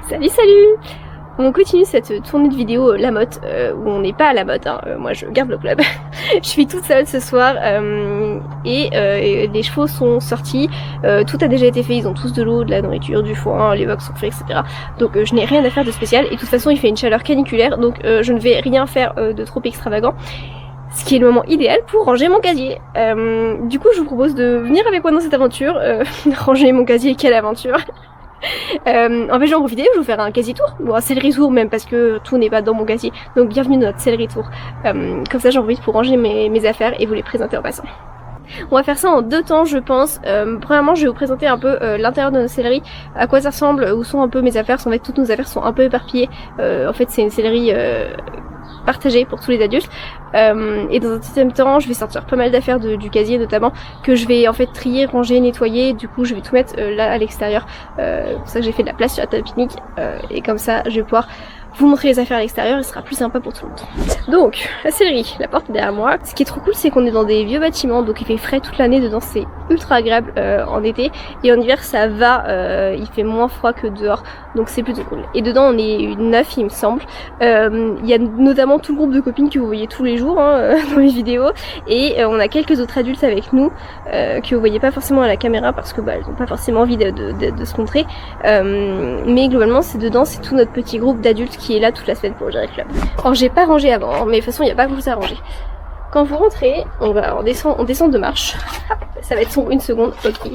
Salut salut. On continue cette tournée de vidéos La Motte, où on n'est pas à La Motte, hein. Moi je garde le club. Je suis toute seule ce soir et les chevaux sont sortis, tout a déjà été fait, ils ont tous de l'eau, de la nourriture, du foin, les box sont faits, etc. Donc je n'ai rien à faire de spécial et de toute façon il fait une chaleur caniculaire, donc je ne vais rien faire de trop extravagant. Ce qui est le moment idéal pour ranger mon casier. Du coup je vous propose de venir avec moi dans cette aventure. Ranger mon casier, quelle aventure. En fait j'en profite, je vais vous faire un casier tour, ou un céleri tour même parce que tout n'est pas dans mon casier, donc bienvenue dans notre céleri tour. Comme ça j'en profite pour ranger mes affaires et vous les présenter en passant. On va faire ça en deux temps je pense. Premièrement je vais vous présenter un peu l'intérieur de nos céleri, à quoi ça ressemble, où sont un peu mes affaires. En fait toutes nos affaires sont un peu éparpillées, en fait c'est une céleri partagée pour tous les adultes. Et dans un deuxième temps je vais sortir pas mal d'affaires du casier notamment, que je vais en fait trier, ranger, nettoyer. Du coup je vais tout mettre là à l'extérieur, c'est pour ça que j'ai fait de la place sur la table pique-nique, et comme ça je vais pouvoir vous montrer les affaires à l'extérieur et ce sera plus sympa pour tout le monde. Donc, la céleri, la porte est derrière moi. Ce qui est trop cool, c'est qu'on est dans des vieux bâtiments, donc il fait frais toute l'année dedans, c'est ultra agréable en été. Et en hiver, ça va, il fait moins froid que dehors, donc c'est plutôt cool. Et dedans, on est 9, il me semble. Il y a notamment tout le groupe de copines que vous voyez tous les jours dans les vidéos. Et on a quelques autres adultes avec nous, que vous voyez pas forcément à la caméra parce que elles n'ont pas forcément envie de se montrer. Mais globalement, c'est dedans, c'est tout notre petit groupe d'adultes qui est là toute la semaine pour gérer le club. Alors j'ai pas rangé avant, mais de toute façon il n'y a pas grand chose à ranger. Quand vous rentrez, on descend de marche. Hop, ça va être sombre une seconde, ok.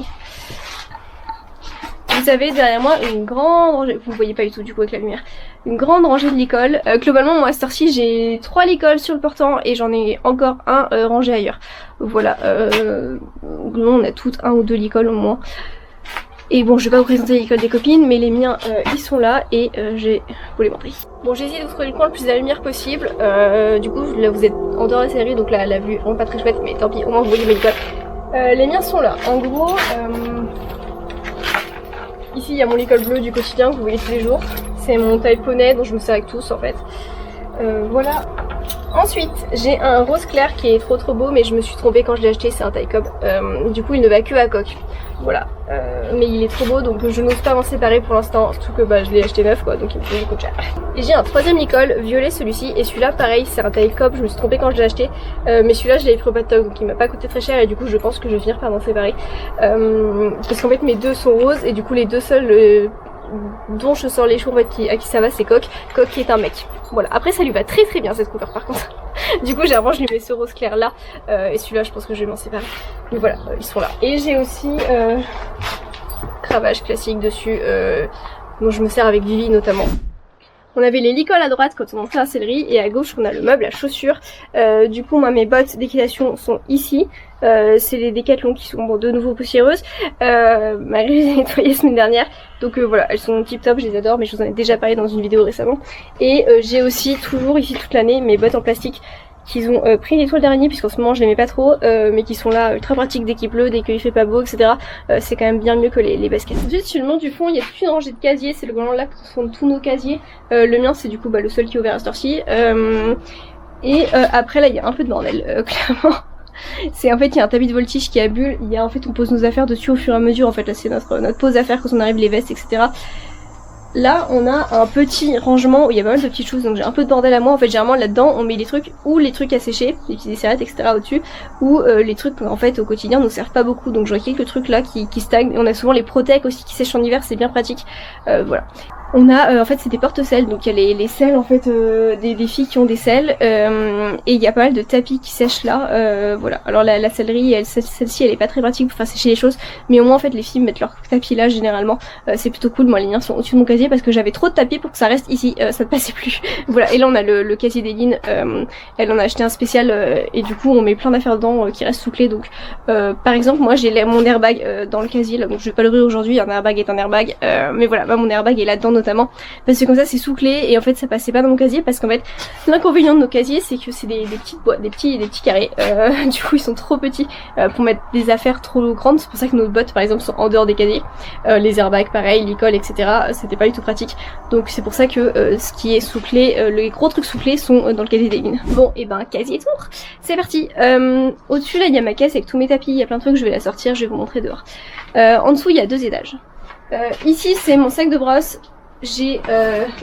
Vous avez derrière moi une grande rangée, vous ne voyez pas du tout du coup avec la lumière, une grande rangée de licol. Globalement moi à cette heure-ci j'ai 3 licols sur le portant et j'en ai encore un rangé ailleurs. Voilà, globalement on a toutes 1 ou 2 licols au moins. Et bon, je vais pas vous présenter l'école des copines, mais les miens, ils sont là et je vais vous les montrer. Bon, j'ai essayé de vous trouver le coin le plus à la lumière possible. Du coup, là, vous êtes en dehors de la série, donc là, la vue est vraiment pas très chouette, mais tant pis, au moins vous voyez mes licoles. Les miens sont là. En gros, ici, il y a mon licol bleu du quotidien que vous voyez tous les jours. C'est mon taille poney dont je me sers avec tous, en fait. Voilà. Ensuite, j'ai un rose clair qui est trop beau, mais je me suis trompée quand je l'ai acheté, c'est un taille cob. Du coup, il ne va que à coque. Voilà. Mais il est trop beau, donc je n'ose pas m'en séparer pour l'instant, surtout que je l'ai acheté neuf, quoi, donc il me fait beaucoup cher. Et j'ai un troisième licol, violet celui-ci, et celui-là, pareil, c'est un taille cob, je me suis trompée quand je l'ai acheté. Mais celui-là, je l'avais pris au Paddock, donc il m'a pas coûté très cher, et du coup, je pense que je vais finir par m'en séparer. Parce qu'en fait, mes deux sont roses, et du coup, les deux seuls dont je sors les cheveux en fait, à qui ça va, c'est Coq. Coq qui est un mec. Voilà. Après ça lui va très bien cette couleur par contre. Du coup généralement je lui mets ce rose clair là, et celui-là je pense que je vais m'en séparer. Mais voilà, ils sont là. Et j'ai aussi cravache classique dessus, dont je me sers avec Vivi notamment. On avait les licols à droite quand on entrait à la céleri et à gauche on a le meuble à chaussures. Du coup moi mes bottes d'équitation sont ici. C'est les Décathlon qui sont de nouveau poussiéreuses, malgré que je les ai nettoyées la semaine dernière. Donc voilà, elles sont tip top, je les adore, mais je vous en ai déjà parlé dans une vidéo récemment. Et j'ai aussi toujours ici toute l'année mes bottes en plastique qui ont pris une étoile d'araignée puisqu'en ce moment je les mets pas trop, mais qui sont là ultra pratiques dès qu'il pleut, dès qu'il fait pas beau, etc. C'est quand même bien mieux que les baskets. Ensuite sur le mont du fond il y a toute une rangée de casiers, c'est le grand là que sont tous nos casiers. Le mien c'est du coup le seul qui est ouvert à cette heure-ci. Et après là il y a un peu de bordel, clairement. C'est en fait il y a un tapis de voltige qui a bulle, il y a en fait on pose nos affaires dessus au fur et à mesure, en fait là c'est notre pose affaires quand on arrive, les vestes, etc. Là on a un petit rangement où il y a pas mal de petites choses, donc j'ai un peu de bordel à moi. En fait généralement là-dedans on met les trucs, ou les trucs à sécher, les petites serviettes, etc. au-dessus, ou les trucs en fait au quotidien nous servent pas beaucoup, donc j'aurais quelques trucs là qui stagnent. Et on a souvent les Protec aussi qui sèchent en hiver, c'est bien pratique. Voilà. On a en fait c'est des porte-selles, donc il y a les selles en fait des filles qui ont des selles, et il y a pas mal de tapis qui sèchent là, voilà. Alors la sellerie, celle-ci elle est pas très pratique pour faire sécher les choses, mais au moins en fait les filles mettent leur tapis là généralement, c'est plutôt cool. Moi les miens sont au-dessus de mon casier parce que j'avais trop de tapis pour que ça reste ici, ça ne passait plus. Voilà, et là on a le casier d'Eline, elle en a acheté un spécial, et du coup on met plein d'affaires dedans qui restent sous clé. Donc par exemple moi j'ai mon airbag dans le casier là, donc je vais pas l'ouvrir aujourd'hui, un airbag est un airbag, mais voilà, mon airbag est là-dedans notamment parce que comme ça c'est sous clé, et en fait ça passait pas dans mon casier parce qu'en fait l'inconvénient de nos casiers c'est que c'est des petites boîtes, des petits carrés, du coup ils sont trop petits pour mettre des affaires trop grandes. C'est pour ça que nos bottes par exemple sont en dehors des casiers, les airbags pareil, l'école, etc. C'était pas du tout pratique, donc c'est pour ça que ce qui est sous clé, les gros trucs sous clé sont dans le casier des mines. Bon et casier tour, c'est parti. Au-dessus là il y a ma caisse avec tous mes tapis, il y a plein de trucs, je vais la sortir, je vais vous montrer dehors. En dessous il y a 2 étages. Ici c'est mon sac de brosse. J'ai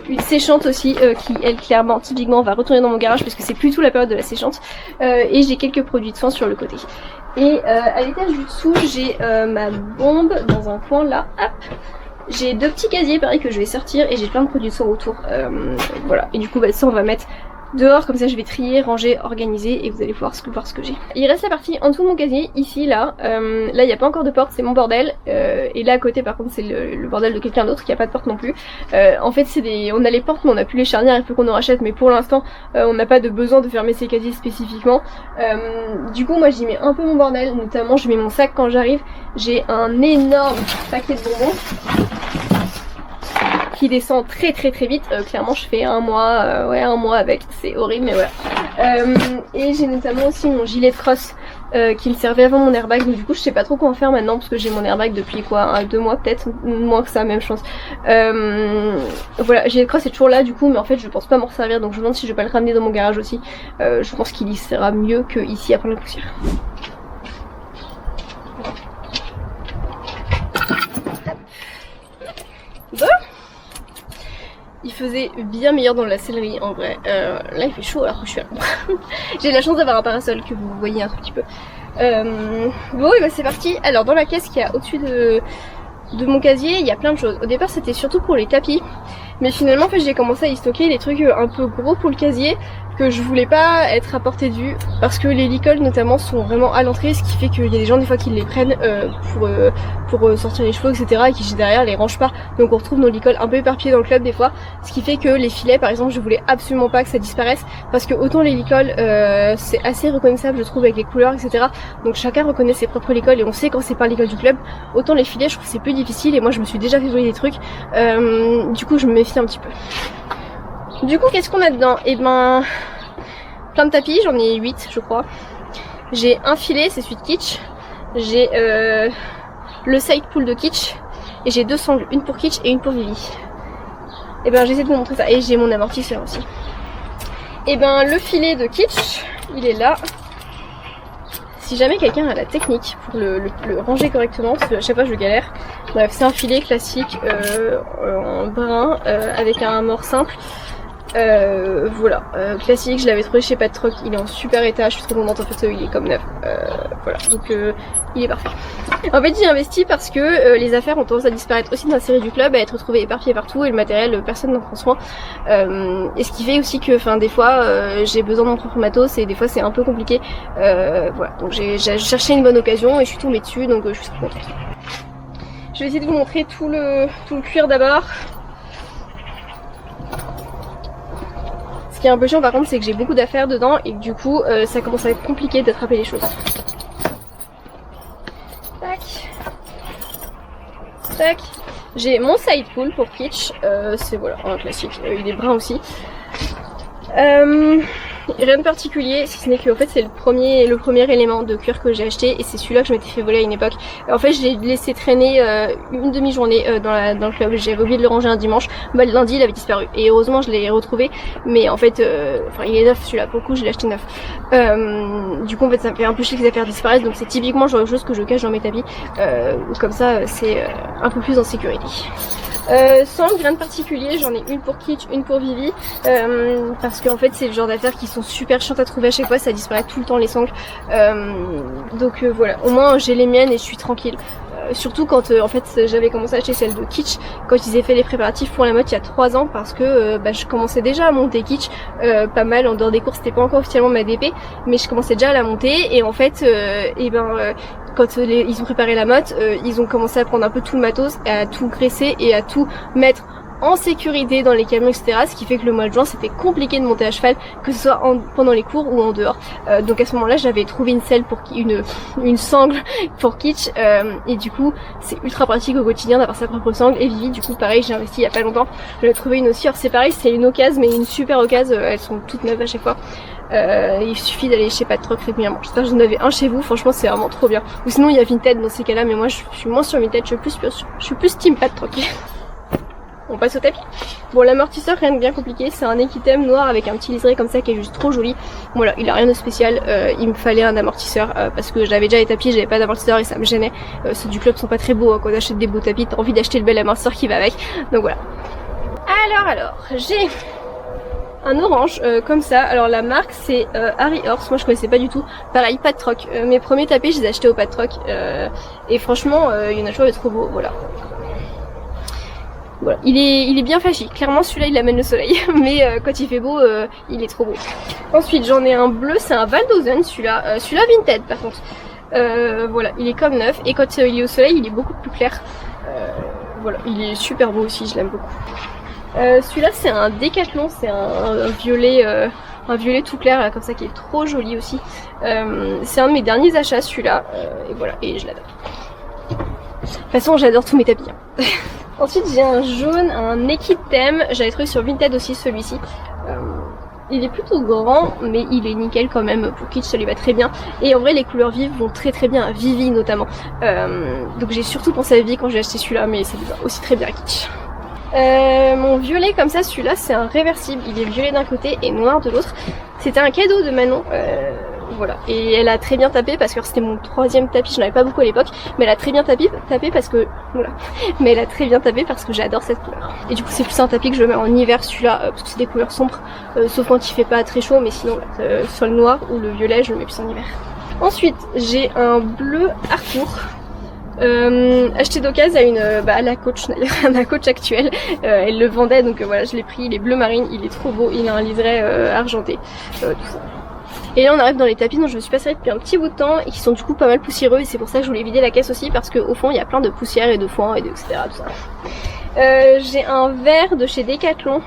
une séchante aussi qui elle clairement typiquement va retourner dans mon garage parce que c'est plus tout la période de la séchante et j'ai quelques produits de soin sur le côté. Et à l'étage du dessous j'ai ma bombe dans un coin là, hop. J'ai 2 petits casiers pareil que je vais sortir et j'ai plein de produits de soin autour, voilà. Et du coup bah, ça on va mettre dehors, comme ça je vais trier, ranger, organiser et vous allez voir ce que j'ai. Il reste la partie en dessous de mon casier, ici, là. Là il n'y a pas encore de porte, c'est mon bordel. Et là à côté par contre c'est le bordel de quelqu'un d'autre qui a pas de porte non plus. En fait on a les portes mais on n'a plus les charnières, il faut qu'on en rachète, mais pour l'instant on n'a pas de besoin de fermer ces casiers spécifiquement. Du coup moi j'y mets un peu mon bordel, notamment je mets mon sac quand j'arrive. J'ai un énorme paquet de bonbons qui descend très vite, clairement je fais un mois, ouais un mois avec, c'est horrible mais voilà. Et j'ai notamment aussi mon gilet de crosse qui me servait avant mon airbag, donc du coup je sais pas trop quoi en faire maintenant parce que j'ai mon airbag depuis quoi, 2 mois peut-être, moins que ça, même chose. Voilà, gilet de crosse est toujours là du coup mais en fait je pense pas m'en servir, donc je me demande si je vais pas le ramener dans mon garage aussi. Je pense qu'il y sera mieux que ici à prendre la poussière. Bon. Il faisait bien meilleur dans la sellerie en vrai. Là il fait chaud alors que je suis à l'ombre. J'ai la chance d'avoir un parasol que vous voyez un tout petit peu. Bon et bah c'est parti. Alors dans la caisse qu'il y a au-dessus de mon casier, il y a plein de choses. Au départ c'était surtout pour les tapis. Mais finalement en fait j'ai commencé à y stocker des trucs un peu gros pour le casier que je voulais pas être à portée de vue parce que les licoles notamment sont vraiment à l'entrée, ce qui fait qu'il y a des gens des fois qui les prennent pour sortir les chevaux etc et qui derrière les rangent pas, donc on retrouve nos licoles un peu éparpillés dans le club des fois, ce qui fait que les filets par exemple je voulais absolument pas que ça disparaisse parce que autant les licoles c'est assez reconnaissable je trouve avec les couleurs etc, donc chacun reconnaît ses propres licoles et on sait quand c'est pas l'école du club, autant les filets je trouve que c'est plus difficile et moi je me suis déjà fait voler des trucs, du coup je me méfie un petit peu. Du coup qu'est-ce qu'on a dedans? Et ben plein de tapis, j'en ai 8 je crois. J'ai un filet, c'est celui de Kitsch. J'ai le side pull de Kitsch. Et j'ai 2 sangles, une pour Kitsch et une pour Vivi. Et ben j'essaie de vous montrer ça. Et j'ai mon amortisseur aussi. Et ben le filet de Kitsch, il est là. Si jamais quelqu'un a la technique pour le ranger correctement, parce que à chaque fois je galère. Bref, c'est un filet classique en brun avec un mort simple. Voilà, classique, je l'avais trouvé chez Pat Troc, il est en super état, je suis trop contente en fait, il est comme neuf. Voilà, donc il est parfait. En fait j'y investi parce que les affaires ont tendance à disparaître aussi dans la série du club, à être retrouvées éparpillées partout et le matériel personne n'en prend soin. Et ce qui fait aussi que enfin des fois j'ai besoin de mon propre matos et des fois c'est un peu compliqué. Voilà, donc j'ai cherché une bonne occasion et je suis tombée dessus, donc je suis trop contente. Je vais essayer de vous montrer tout le cuir d'abord. Ce qui est un peu chiant par contre c'est que j'ai beaucoup d'affaires dedans et que du coup ça commence à être compliqué d'attraper les choses. Tac. Tac. J'ai mon side pull pour Kitsch, c'est voilà un classique, il est brun aussi. Rien de particulier, si ce n'est que en fait c'est le premier élément de cuir que j'ai acheté et c'est celui-là que je m'étais fait voler à une époque. En fait je l'ai laissé traîner une demi-journée dans le club, j'avais oublié de le ranger un dimanche, bah le lundi il avait disparu et heureusement je l'ai retrouvé, mais en fait enfin il est neuf celui-là, pour le coup je l'ai acheté neuf. Du coup en fait ça me fait un peu chier que les affaires disparaissent, donc c'est typiquement le genre de choses que je cache dans mes tapis, comme ça c'est un peu plus en sécurité. Sans rien de particulier, j'en ai une pour Kitsch, une pour Vivi, parce qu'en fait c'est le genre d'affaires qui sont super chiantes à trouver à chaque fois, ça disparaît tout le temps les sangles, donc voilà, au moins j'ai les miennes et je suis tranquille. Surtout quand en fait j'avais commencé à acheter celle de Kitsch quand ils avaient fait les préparatifs pour la mode il y a 3 ans parce que je commençais déjà à monter Kitsch pas mal en dehors des cours, c'était pas encore officiellement ma DP mais je commençais déjà à la monter et en fait quand ils ont préparé la mode, ils ont commencé à prendre un peu tout le matos, à tout graisser et à tout mettre en sécurité dans les camions etc, ce qui fait que le mois de juin c'était compliqué de monter à cheval, que ce soit pendant les cours ou en dehors. Donc à ce moment là j'avais trouvé une selle pour une sangle pour Kitsch et du coup c'est ultra pratique au quotidien d'avoir sa propre sangle. Et Vivi du coup pareil, j'ai investi il y a pas longtemps, j'avais trouvé une aussi, alors c'est pareil, c'est une occasion mais une super occasion, elles sont toutes neuves à chaque fois. Il suffit d'aller chez Pat Troc régulièrement. J'espère que vous en avez un chez vous, franchement c'est vraiment trop bien. Ou sinon il y a Vinted dans ces cas là, mais moi je suis moins sur Vinted, je suis plus team Pat Troc. On passe au tapis. Bon, l'amortisseur, rien de bien compliqué, c'est un Equitem noir avec un petit liseré comme ça qui est juste trop joli. Voilà, il a rien de spécial, il me fallait un amortisseur parce que j'avais déjà les tapis, j'avais pas d'amortisseur et ça me gênait. Ceux du club sont pas très beaux, hein. Quand on achète des beaux tapis, t'as envie d'acheter le bel amortisseur qui va avec, donc voilà. Alors, j'ai un orange comme ça. Alors la marque c'est Harry Horse, moi je connaissais pas du tout. Pareil, pas de troc. Mes premiers tapis je les ai achetés au pas de troc et franchement il y en a toujours des trop beaux, voilà. Voilà, il est bien flashy. Clairement celui-là il amène le soleil, mais quand il fait beau il est trop beau. Ensuite j'en ai un bleu, c'est un Valdosen celui-là, celui-là Vinted par contre. Voilà, il est comme neuf et quand il est au soleil il est beaucoup plus clair. Voilà, il est super beau aussi, je l'aime beaucoup. Celui-là c'est un Décathlon, c'est un violet tout clair là, comme ça qui est trop joli aussi. C'est un de mes derniers achats celui-là et voilà, et je l'adore. De toute façon j'adore tous mes tapis. Hein. Ensuite j'ai un jaune, un Naked Theme, j'avais trouvé sur Vinted aussi celui-ci. Il est plutôt grand mais il est nickel quand même, pour kitsch ça lui va très bien. Et en vrai les couleurs vives vont très très bien à Vivi notamment. Donc j'ai surtout pensé à Vivi quand j'ai acheté celui-là, mais ça lui va aussi très bien à kitsch. Mon violet comme ça, celui-là c'est un réversible, il est violet d'un côté et noir de l'autre. C'était un cadeau de Manon, voilà, et elle a très bien tapé parce que c'était mon 3e tapis, je n'en avais pas beaucoup à l'époque, mais elle a très bien tapé parce que, voilà, mais elle a très bien tapé parce que j'adore cette couleur. Et du coup c'est plus un tapis que je mets en hiver celui-là, parce que c'est des couleurs sombres, sauf quand il fait pas très chaud, mais sinon soit le noir ou le violet je le mets plus en hiver. Ensuite j'ai un bleu Arthur. Acheté d'occasion à la coach d'ailleurs, à ma coach actuelle, elle le vendait donc voilà je l'ai pris, il est bleu marine, il est trop beau, il a un liseré argenté, tout ça. Et là on arrive dans les tapis dont je me suis pas servi depuis un petit bout de temps et qui sont du coup pas mal poussiéreux et c'est pour ça que je voulais vider la caisse aussi parce qu'au fond il y a plein de poussière et de foin et de etc. tout ça. J'ai un vert de chez Decathlon.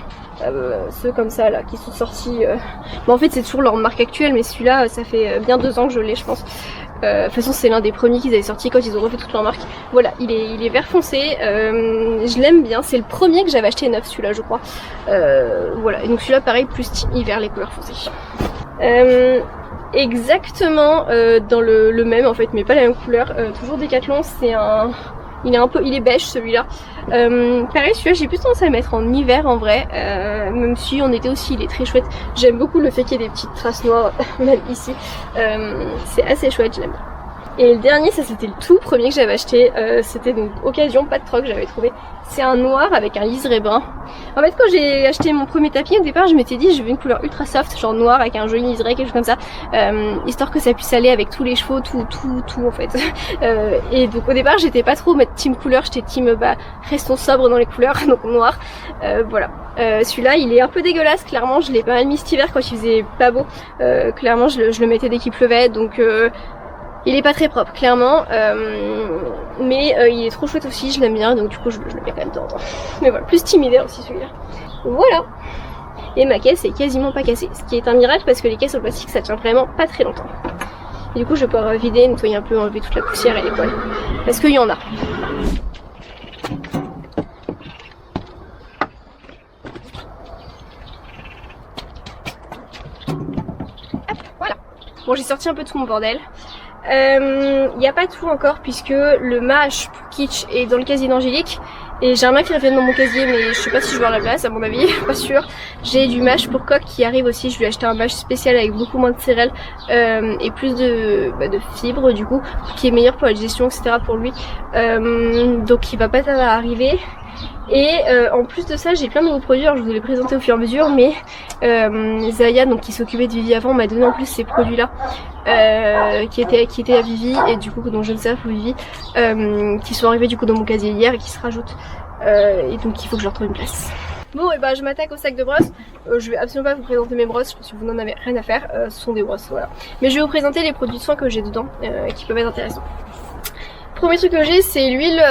Ceux comme ça là qui sont sortis en fait c'est toujours leur marque actuelle mais celui-là ça fait bien 2 ans que je l'ai je pense. De toute façon c'est l'un des premiers qu'ils avaient sorti quand ils ont refait toute leur marque. Voilà, il est vert foncé, je l'aime bien, c'est le premier que j'avais acheté neuf celui-là je crois. Voilà, et donc celui-là pareil plus team hiver les couleurs foncées. Exactement dans le même en fait mais pas la même couleur, toujours Decathlon, c'est un... Il est beige celui-là. Pareil celui-là j'ai plus tendance à le mettre en hiver en vrai, même si en été aussi il est très chouette. J'aime beaucoup le fait qu'il y ait des petites traces noires même ici. C'est assez chouette, je l'aime. Et le dernier, ça c'était le tout premier que j'avais acheté, c'était donc occasion, pas de troc, j'avais trouvé. C'est un noir avec un liseré brun. En fait quand j'ai acheté mon premier tapis au départ je m'étais dit je veux une couleur ultra soft, genre noir avec un joli liseré, quelque chose comme ça, histoire que ça puisse aller avec tous les chevaux, tout en fait. Et donc au départ j'étais pas trop team couleur, j'étais team restons sobres dans les couleurs, donc noir. Voilà. Celui-là il est un peu dégueulasse, clairement je l'ai pas mal mis cet hiver quand il faisait pas beau. Clairement je le mettais dès qu'il pleuvait, donc il est pas très propre clairement, mais il est trop chouette aussi, je l'aime bien donc du coup je le mets quand même de temps en temps. Mais voilà, plus team hiver aussi celui-là. Voilà. Et ma caisse est quasiment pas cassée, ce qui est un miracle parce que les caisses en plastique ça tient vraiment pas très longtemps. Et du coup je vais pouvoir vider, nettoyer un peu, enlever toute la poussière et les poils. Parce qu'il y en a. Hop, voilà. Bon j'ai sorti un peu tout mon bordel. Il n'y a pas tout encore puisque le mâche pour kitsch est dans le casier d'Angélique et j'aimerais qu'il revienne dans mon casier mais je sais pas si je vais avoir la place à mon avis, pas sûr. J'ai du mâche pour coq qui arrive aussi, je lui ai acheté un mâche spécial avec beaucoup moins de céréales et plus de fibres du coup, qui est meilleur pour la digestion etc. pour lui, donc il va pas tarder à arriver. Et en plus de ça j'ai plein de nouveaux produits, alors je vous les présenter au fur et à mesure mais Zaya donc qui s'occupait de Vivi avant m'a donné en plus ces produits là qui étaient à Vivi et du coup donc je ne sais pas pour Vivi qui sont arrivés du coup dans mon casier hier et qui se rajoutent et donc il faut que je leur trouve une place. Bon et bah je m'attaque au sac de brosse. Je vais absolument pas vous présenter mes brosses parce que vous n'en avez rien à faire, ce sont des brosses voilà. Mais je vais vous présenter les produits de soin que j'ai dedans qui peuvent être intéressants. Premier truc que j'ai c'est l'huile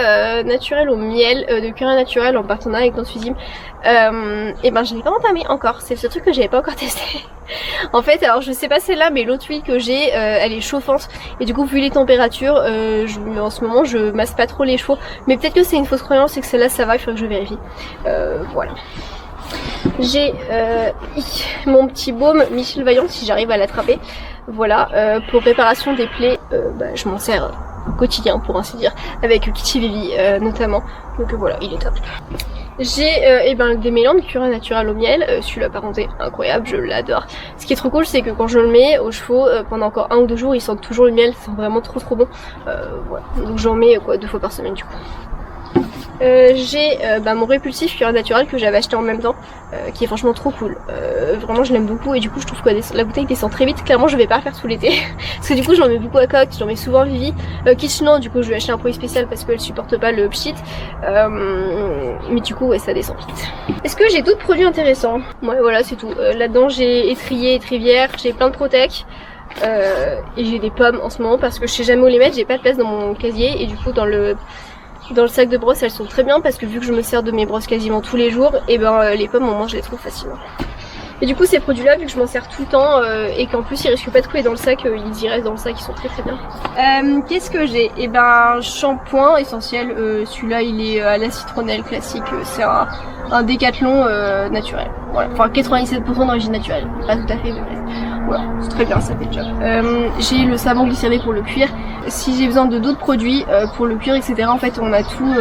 naturelle au miel de Curin Naturel en partenariat avec Transfusim. Et ben je l'ai pas entamé encore, c'est ce truc que j'avais pas encore testé. En fait alors je sais pas celle-là mais l'autre huile que j'ai elle est chauffante et du coup vu les températures en ce moment je masse pas trop les chevaux, mais peut-être que c'est une fausse croyance et que celle-là ça va, il faudrait que je vérifie. Voilà. J'ai mon petit baume Michel Vaillant si j'arrive à l'attraper. Voilà, pour réparation des plaies, je m'en sers au quotidien pour ainsi dire, avec Kitty Vivi notamment, donc voilà, il est top. J'ai des mélans de Curin Naturel au miel, celui-là par contre est incroyable, je l'adore. Ce qui est trop cool c'est que quand je le mets aux chevaux pendant encore 1 ou 2 jours ils sentent toujours le miel, c'est vraiment trop bon. Voilà, donc j'en mets 2 fois par semaine du coup. J'ai mon répulsif cuir naturel que j'avais acheté en même temps, qui est franchement trop cool. Vraiment je l'aime beaucoup et du coup je trouve que la bouteille descend très vite. Clairement je vais pas la faire tout l'été parce que du coup j'en mets beaucoup à Coq, j'en mets souvent Vivi. Kitsch non, du coup je vais acheter un produit spécial parce qu'elle supporte pas le pchit. Mais du coup ouais, ça descend vite. Est-ce que j'ai d'autres produits intéressants? Ouais voilà c'est tout. Là-dedans j'ai étrier, étrivière, j'ai plein de Protec. Et j'ai des pommes en ce moment parce que je sais jamais où les mettre, j'ai pas de place dans mon casier et du coup dans le sac de brosse elles sont très bien parce que vu que je me sers de mes brosses quasiment tous les jours, et les pommes au moins je les trouve facilement. Et du coup ces produits là vu que je m'en sers tout le temps et qu'en plus ils risquent pas de couler dans le sac, ils y restent dans le sac, ils sont très très bien. Qu'est-ce que j'ai? Shampoing essentiel, celui-là il est à la citronnelle classique, c'est un décathlon naturel. Voilà, enfin 97% d'origine naturelle, pas tout à fait mais voilà, c'est très bien, ça fait le job. J'ai le savon glycéré pour le cuir. Si j'ai besoin de d'autres produits pour le cuir, etc. En fait, on a tout.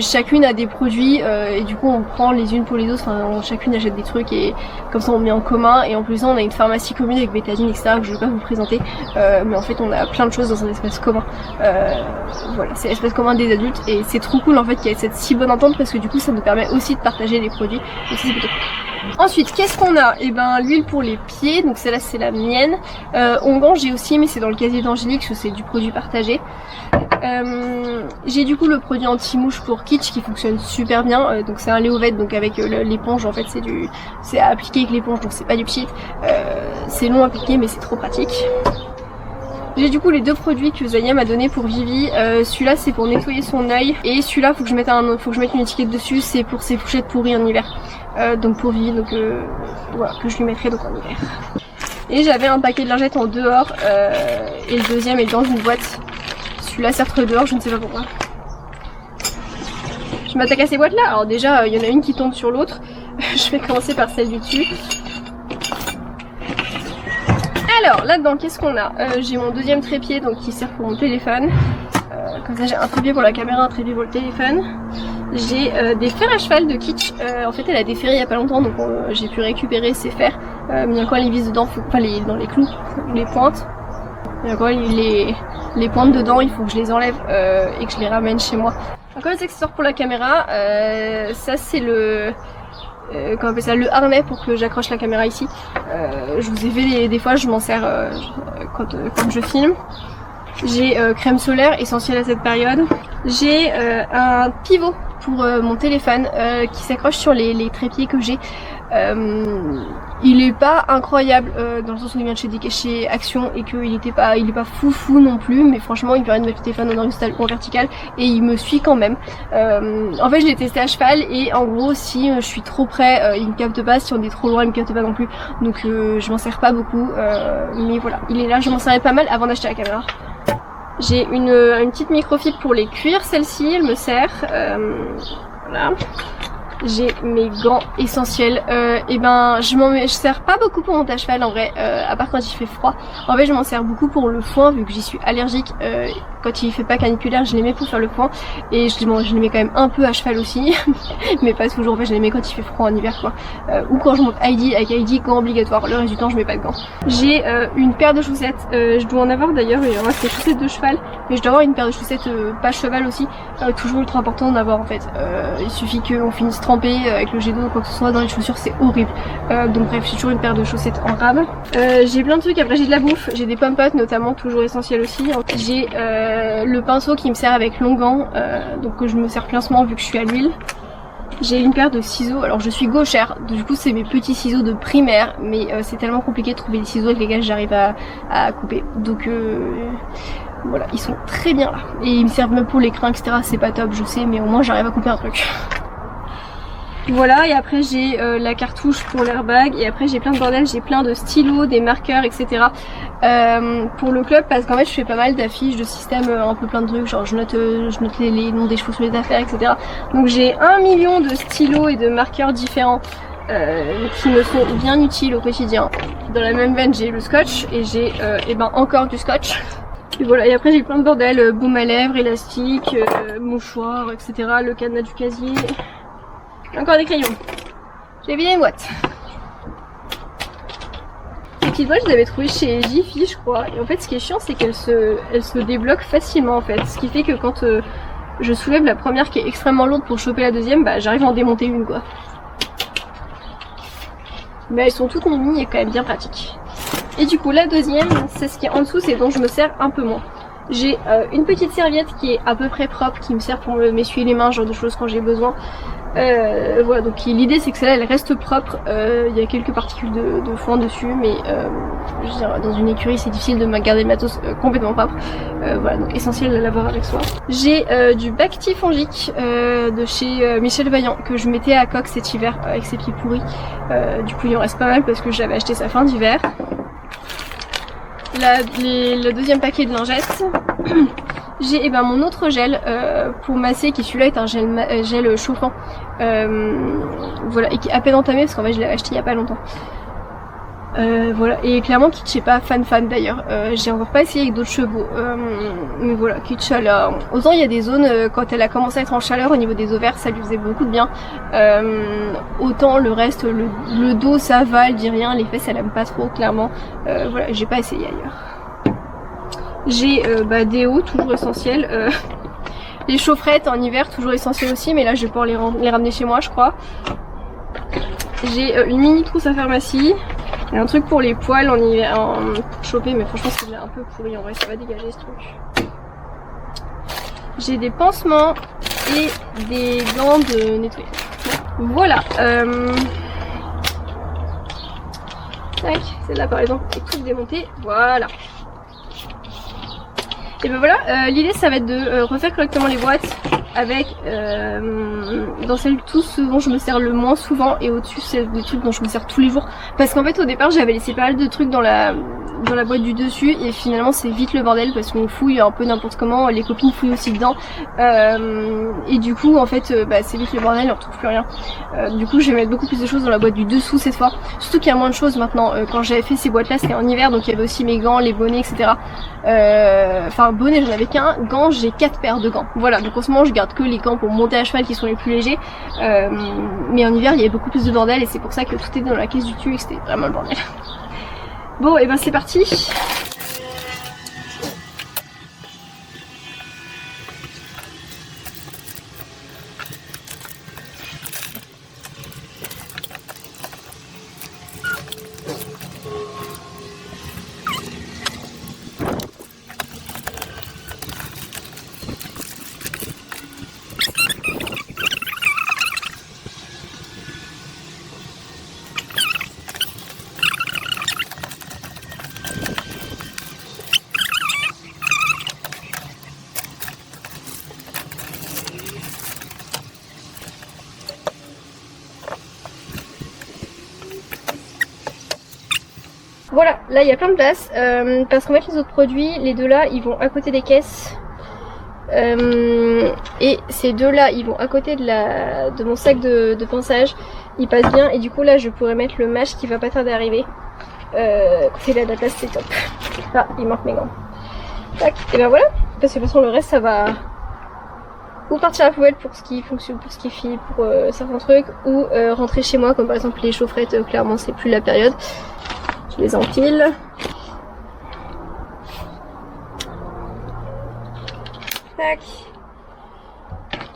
Chacune a des produits et du coup, on prend les unes pour les autres. Enfin, chacune achète des trucs et comme ça, on met en commun. Et en plus, on a une pharmacie commune avec Bétadine, etc. que je vais pas vous présenter. Mais en fait, on a plein de choses dans un espace commun. Voilà, c'est l'espace commun des adultes et c'est trop cool en fait qu'il y ait cette si bonne entente parce que du coup, ça nous permet aussi de partager les produits. Donc c'est plutôt cool. Ensuite, qu'est-ce qu'on a? L'huile pour les pieds, donc celle-là c'est la mienne. Onguent j'ai aussi, mais c'est dans le casier d'Angélique, parce que c'est du produit partagé. J'ai du coup le produit anti-mouche pour Kitsch qui fonctionne super bien. Donc c'est un Léovette, donc avec l'éponge en fait c'est à appliquer avec l'éponge, donc c'est pas du pchit. C'est long à appliquer mais c'est trop pratique. J'ai du coup les deux produits que Zaya m'a donné pour Vivi. Celui-là c'est pour nettoyer son œil et celui-là faut que je mette une étiquette dessus, c'est pour ses pochettes pourries en hiver. Donc pour Vivi, donc voilà, que je lui mettrai donc en hiver. Et j'avais un paquet de lingettes en dehors et le deuxième est dans une boîte. Celui-là certes dehors, je ne sais pas pourquoi. Je m'attaque à ces boîtes là. Alors déjà il y en a une qui tombe sur l'autre. Je vais commencer par celle du dessus. Alors là-dedans qu'est-ce qu'on a? J'ai mon deuxième trépied donc qui sert pour mon téléphone. Comme ça j'ai un trépied pour la caméra, un trépied pour le téléphone. J'ai des fers à cheval de Kitsch. En fait elle a déferré il y a pas longtemps donc j'ai pu récupérer ces fers. Mais il y a encore les vis dedans, dans les clous, les pointes. Il y a encore les pointes dedans, il faut que je les enlève et que je les ramène chez moi. Encore des accessoires pour la caméra. Ça c'est le harnais pour que j'accroche la caméra ici. Je vous ai vu des fois je m'en sers quand je filme. J'ai crème solaire essentielle à cette période. J'ai un pivot pour mon téléphone qui s'accroche sur les trépieds que j'ai. Il est pas incroyable dans le sens où il vient de chez Action et qu'il est pas fou non plus, mais franchement il permet de mettre le téléphone en vertical et il me suit quand même. En fait je l'ai testé à cheval et en gros si je suis trop près il me capte pas, si on est trop loin il me capte pas non plus, donc je m'en sers pas beaucoup, mais voilà il est là, je m'en servais pas mal avant d'acheter la caméra. J'ai une petite microfibre pour les cuirs, celle-ci elle me sert, voilà. J'ai mes gants essentiels, je sers pas beaucoup pour monter à cheval en vrai, à part quand il fait froid. En fait je m'en sers beaucoup pour le foin vu que j'y suis allergique, quand il fait pas caniculaire je les mets pour faire le foin et je les mets quand même un peu à cheval aussi, mais pas toujours, en fait je les mets quand il fait froid en hiver quoi. Ou quand je monte Heidi, avec Heidi gants obligatoires, le reste du temps je mets pas de gants. J'ai une paire de chaussettes, je dois en avoir d'ailleurs, il y en a des chaussettes de cheval, mais je dois avoir une paire de chaussettes pas cheval aussi, toujours ultra important d'en avoir en fait. Il suffit qu'on finisse trempé avec le jet d'eau ou quoi que ce soit dans les chaussures, c'est horrible. Donc bref, j'ai toujours une paire de chaussettes en rame. J'ai plein de trucs, après j'ai de la bouffe, j'ai des pommes-potes notamment, toujours essentiel aussi. J'ai le pinceau qui me sert avec l'onguent, donc que je me sers pincement vu que je suis à l'huile. J'ai une paire de ciseaux, alors je suis gauchère, du coup c'est mes petits ciseaux de primaire, mais c'est tellement compliqué de trouver des ciseaux avec lesquels j'arrive à couper. Donc voilà, ils sont très bien là. Et ils me servent même pour l'écran, etc. C'est pas top, je sais, mais au moins j'arrive à couper un truc. Voilà, et après j'ai la cartouche pour l'airbag, et après j'ai plein de bordel, j'ai plein de stylos, des marqueurs, etc. Pour le club, parce qu'en fait je fais pas mal d'affiches, de systèmes, un peu plein de trucs, genre je note les noms des chevaux sur les affaires, etc. Donc j'ai 1 million de stylos et de marqueurs différents qui me sont bien utiles au quotidien. Dans la même veine j'ai le scotch, et j'ai encore du scotch. Et voilà, et après j'ai plein de bordel, baume à lèvres, élastique, mouchoir, etc. Le cadenas du casier. Encore des crayons. J'ai vidé une boîte. Ces petites boîtes, je les avais trouvées chez Jiffy, je crois. Et en fait, ce qui est chiant, c'est qu'elles se débloquent facilement, en fait. Ce qui fait que quand je soulève la première qui est extrêmement lourde pour choper la deuxième, bah j'arrive à en démonter une quoi. Mais elles sont toutes mimi et quand même bien pratiques. Et du coup la deuxième, c'est ce qui est en dessous, c'est dont je me sers un peu moins. J'ai une petite serviette qui est à peu près propre, qui me sert pour m'essuyer les mains, ce genre de choses quand j'ai besoin. Voilà, donc l'idée c'est que celle-là elle reste propre, il y a quelques particules de foin dessus, mais je veux dire, dans une écurie c'est difficile de garder le matos complètement propre. Voilà, donc essentiel de l'avoir avec soi. J'ai du Bactifongique de chez Michel Vaillant que je mettais à coque cet hiver avec ses pieds pourris. Du coup il en reste pas mal parce que j'avais acheté ça fin d'hiver. Le deuxième paquet de lingettes. J'ai mon autre gel pour masser qui celui-là est un gel chauffant. Voilà, et qui est à peine entamé parce qu'en fait je l'ai acheté il y a pas longtemps. Voilà, et clairement Kitsch est pas fan d'ailleurs. J'ai encore pas essayé avec d'autres chevaux. Mais voilà, Kitsch autant il y a des zones quand elle a commencé à être en chaleur au niveau des ovaires ça lui faisait beaucoup de bien. Autant le reste, le dos ça va, elle dit rien, les fesses elle aime pas trop clairement. Voilà, j'ai pas essayé ailleurs. J'ai des hauts, toujours essentiels. Les chaufferettes en hiver, toujours essentielles aussi, mais là je vais pouvoir les ramener chez moi je crois. J'ai une mini trousse à pharmacie. Et un truc pour les poils en hiver, pour choper, mais franchement c'est un peu pourri en vrai, ça va dégager ce truc. J'ai des pansements et des gants de nettoyage. Voilà. Tac, celle-là par exemple est toute démontée. Voilà. Et ben voilà, l'idée ça va être de refaire correctement les boîtes avec dans celles tous dont je me sers le moins souvent et au-dessus c'est des trucs dont je me sers tous les jours. Parce qu'en fait au départ j'avais laissé pas mal de trucs dans la boîte du dessus et finalement c'est vite le bordel parce qu'on fouille un peu n'importe comment, les copines fouillent aussi dedans. Et du coup en fait c'est vite le bordel, on retrouve plus rien. Du coup je vais mettre beaucoup plus de choses dans la boîte du dessous cette fois. Surtout qu'il y a moins de choses maintenant. Quand j'avais fait ces boîtes là c'était en hiver donc il y avait aussi mes gants, les bonnets etc. Enfin bonnet j'en avais qu'un, gants j'ai 4 paires de gants. Voilà, donc en ce moment je garde que les gants pour monter à cheval qui sont les plus légers. Mais en hiver il y avait beaucoup plus de bordel et c'est pour ça que tout était dans la caisse du dessus et que c'était vraiment le bordel. Bon et ben c'est parti. Voilà, là il y a plein de place parce qu'en fait les autres produits, les deux là ils vont à côté des caisses et ces deux là ils vont à côté de mon sac de pinçage, ils passent bien et du coup là je pourrais mettre le mash qui va pas tarder à arriver. C'est là de la place, c'est top. Ah, il manque mes gants. Tac, et ben voilà, parce que de toute façon le reste ça va ou partir à la poubelle pour ce qui fonctionne, pour ce qui est pour certains trucs, ou rentrer chez moi comme par exemple les chaufferettes, clairement c'est plus la période. Je les empile. Tac.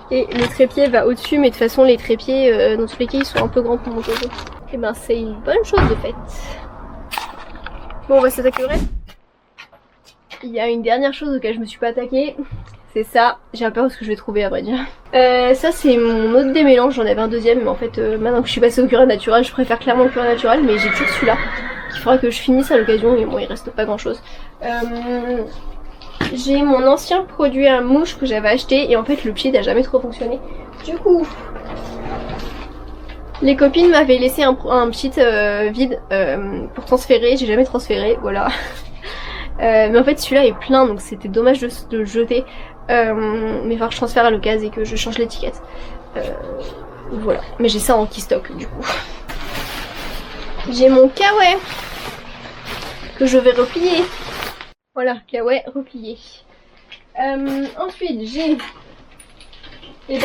Et le trépied va au-dessus, mais de toute façon les trépieds, dans tous les cas, ils sont un peu grands pour mon côté. Et ben c'est une bonne chose de fait. Bon, on va s'attaquer au reste. Il y a une dernière chose auquel je me suis pas attaquée. C'est ça, j'ai un peu peur de ce que je vais trouver à vrai dire. Ça c'est mon autre démélange, j'en avais un deuxième, mais en fait maintenant que je suis passée au curé naturel, je préfère clairement le curé naturel, mais j'ai toujours celui-là. Il faudra que je finisse à l'occasion, et bon il reste pas grand chose. J'ai mon ancien produit à mouche que j'avais acheté, et en fait le pied n'a jamais trop fonctionné. Du coup, les copines m'avaient laissé un petit vide pour transférer, j'ai jamais transféré, voilà. Mais en fait celui-là est plein donc c'était dommage de le jeter. Mais il va que je transfère à l'occasion et que je change l'étiquette. Voilà, mais j'ai ça en key-stock du coup. J'ai mon kawaii que je vais replier. Voilà, kawaii replié. Ensuite j'ai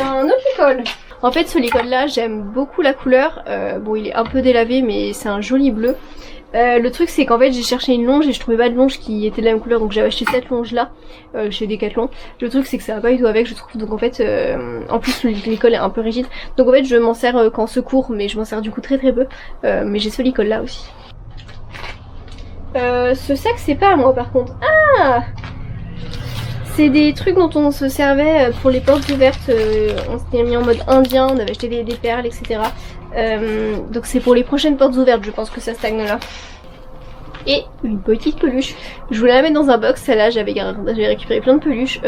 un autre licol. En fait ce licol là j'aime beaucoup la couleur. Bon il est un peu délavé mais c'est un joli bleu. Le truc c'est qu'en fait j'ai cherché une longe et je trouvais pas de longe qui était de la même couleur, donc j'avais acheté cette longe là chez Decathlon. Le truc c'est que ça va pas du tout avec, je trouve, donc en fait en plus l'école est un peu rigide, donc en fait je m'en sers qu'en secours, mais je m'en sers du coup très peu, mais j'ai ce licol là aussi. Ce sac c'est pas à moi par contre. Ah, c'est des trucs dont on se servait pour les portes ouvertes, on s'était mis en mode indien, on avait acheté des perles, etc. Donc c'est pour les prochaines portes ouvertes, je pense que ça stagne là. Et une petite peluche. Je voulais la mettre dans un box, celle-là j'avais récupéré plein de peluches.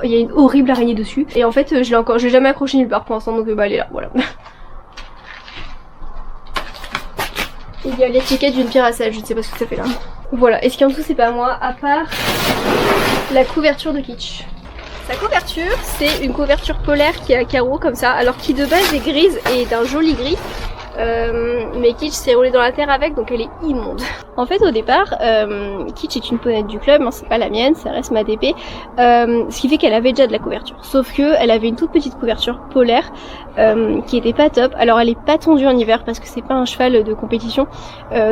Il y a une horrible araignée dessus. Et en fait je l'ai jamais accroché nulle part pour l'instant, donc bah elle est là, voilà. Il y a l'étiquette d'une pierre à sel, je ne sais pas ce que ça fait là. Voilà, et ce qui est en dessous c'est pas à moi, à part la couverture de Kitsch. Sa couverture, c'est une couverture polaire qui a carreaux comme ça, alors qui de base est grise et d'un joli gris. Mais Kitsch s'est roulé dans la terre avec, donc elle est immonde. En fait au départ, Kitsch est une ponette du club, hein, c'est pas la mienne, ça reste ma DP, ce qui fait qu'elle avait déjà de la couverture. Sauf que elle avait une toute petite couverture polaire qui était pas top. Alors elle est pas tondue en hiver parce que c'est pas un cheval de compétition,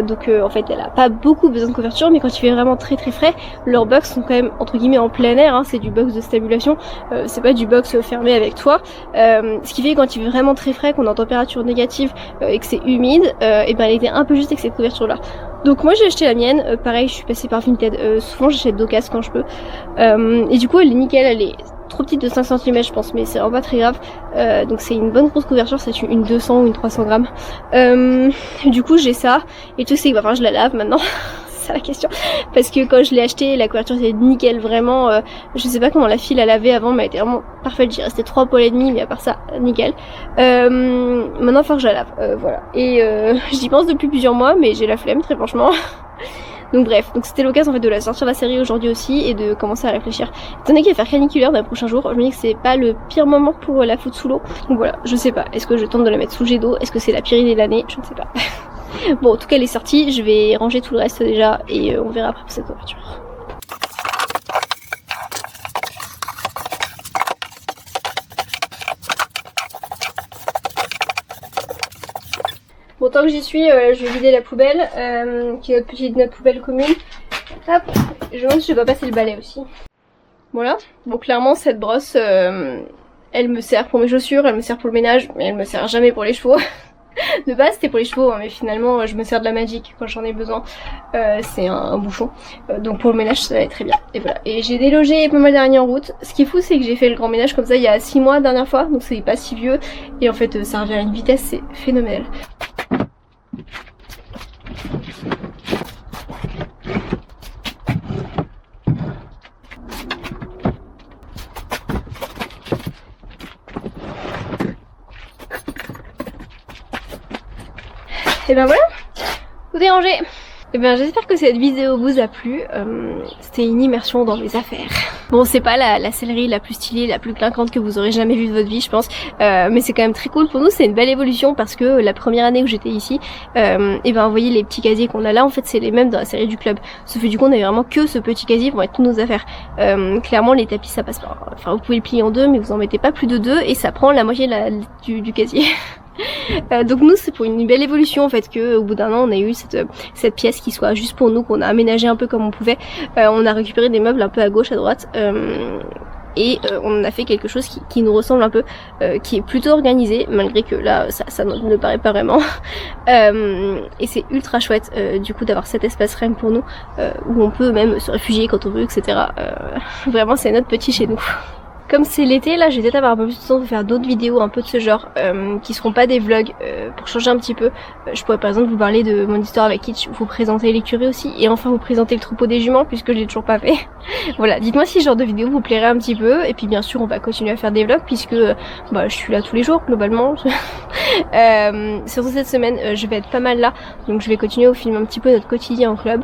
donc en fait elle a pas beaucoup besoin de couverture, mais quand il fait vraiment très frais, leurs box sont quand même entre guillemets en plein air, hein, c'est du box de stabulation, c'est pas du box fermé avec toi, ce qui fait que quand il fait vraiment très frais, qu'on est en température négative et que c'est humide, et ben elle était un peu juste avec cette couverture là. Donc moi j'ai acheté la mienne, pareil je suis passée par Vinted, souvent j'achète d'occasion quand je peux, et du coup elle est nickel, elle est trop petite de 5 cm je pense, mais c'est vraiment pas très grave, donc c'est une bonne grosse couverture, c'est une 200 ou une 300 grammes, du coup j'ai ça, et le truc c'est que enfin, je la lave maintenant. C'est la question, parce que quand je l'ai acheté la couverture était nickel, vraiment, je sais pas comment la fille la lavait avant, mais elle était vraiment parfaite, j'y restais 3 poils et demi, mais à part ça nickel. Maintenant il faut que je la lave, voilà, et j'y pense depuis plusieurs mois, mais j'ai la flemme très franchement. Donc bref, donc c'était l'occasion en fait de la sortir la série aujourd'hui aussi et de commencer à réfléchir. Étant donné qu'il va faire caniculaire dans les prochains jours, je me dis que c'est pas le pire moment pour la foutre sous l'eau. Donc voilà, je sais pas, est-ce que je tente de la mettre sous jet d'eau, est-ce que c'est la pire idée de l'année, je ne sais pas. Bon, en tout cas elle est sortie, je vais ranger tout le reste déjà et on verra après pour cette couverture. Bon, tant que j'y suis, je vais vider la poubelle, qui est notre poubelle commune. Hop, je me demande si je dois passer le balai aussi. Voilà, bon clairement cette brosse, elle me sert pour mes chaussures, elle me sert pour le ménage, mais elle me sert jamais pour les chevaux. De base c'était pour les chevaux, hein, mais finalement je me sers de la Magic quand j'en ai besoin, c'est un bouchon, donc pour le ménage ça va être très bien. Et voilà, et j'ai délogé pas mal d'araignées en route. Ce qui est fou c'est que j'ai fait le grand ménage comme ça il y a 6 mois la dernière fois, donc c'est pas si vieux, et en fait ça revient à une vitesse, c'est phénoménal. Et ben voilà, tout est rangé. Et ben j'espère que cette vidéo vous a plu, c'était une immersion dans mes affaires. Bon c'est pas la sellerie la plus stylée, la plus clinquante que vous aurez jamais vue de votre vie je pense, mais c'est quand même très cool pour nous, c'est une belle évolution parce que la première année où j'étais ici, et ben vous voyez les petits casiers qu'on a là en fait c'est les mêmes dans la série du club, sauf que du coup on avait vraiment que ce petit casier pour mettre toutes nos affaires. Clairement les tapis ça passe pas, enfin vous pouvez le plier en deux mais vous en mettez pas plus de 2 et ça prend la moitié du casier. Donc nous c'est pour une belle évolution en fait que au bout d'un an on a eu cette pièce qui soit juste pour nous, qu'on a aménagé un peu comme on pouvait, on a récupéré des meubles un peu à gauche à droite, et on a fait quelque chose qui nous ressemble un peu, qui est plutôt organisé malgré que là ça ne paraît pas vraiment, et c'est ultra chouette du coup d'avoir cet espace rien que pour nous, où on peut même se réfugier quand on veut, etc. Vraiment c'est notre petit chez nous. Comme c'est l'été, là, je vais peut-être avoir un peu plus de temps pour faire d'autres vidéos un peu de ce genre, qui seront pas des vlogs, pour changer un petit peu. Je pourrais par exemple vous parler de mon histoire avec Kitsch, vous présenter l'écurie aussi, et enfin vous présenter le troupeau des juments, puisque je l'ai toujours pas fait. Voilà, dites-moi si ce genre de vidéo vous plairait un petit peu, et puis bien sûr on va continuer à faire des vlogs, puisque bah, je suis là tous les jours, globalement. Surtout cette semaine, je vais être pas mal là, donc je vais continuer à vous filmer un petit peu notre quotidien en club.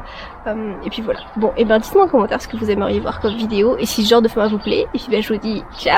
Et puis voilà. Bon, et ben dites-moi en commentaire ce que vous aimeriez voir comme vidéo, et si ce genre de format vous plaît, et puis ben je vous dis ciao.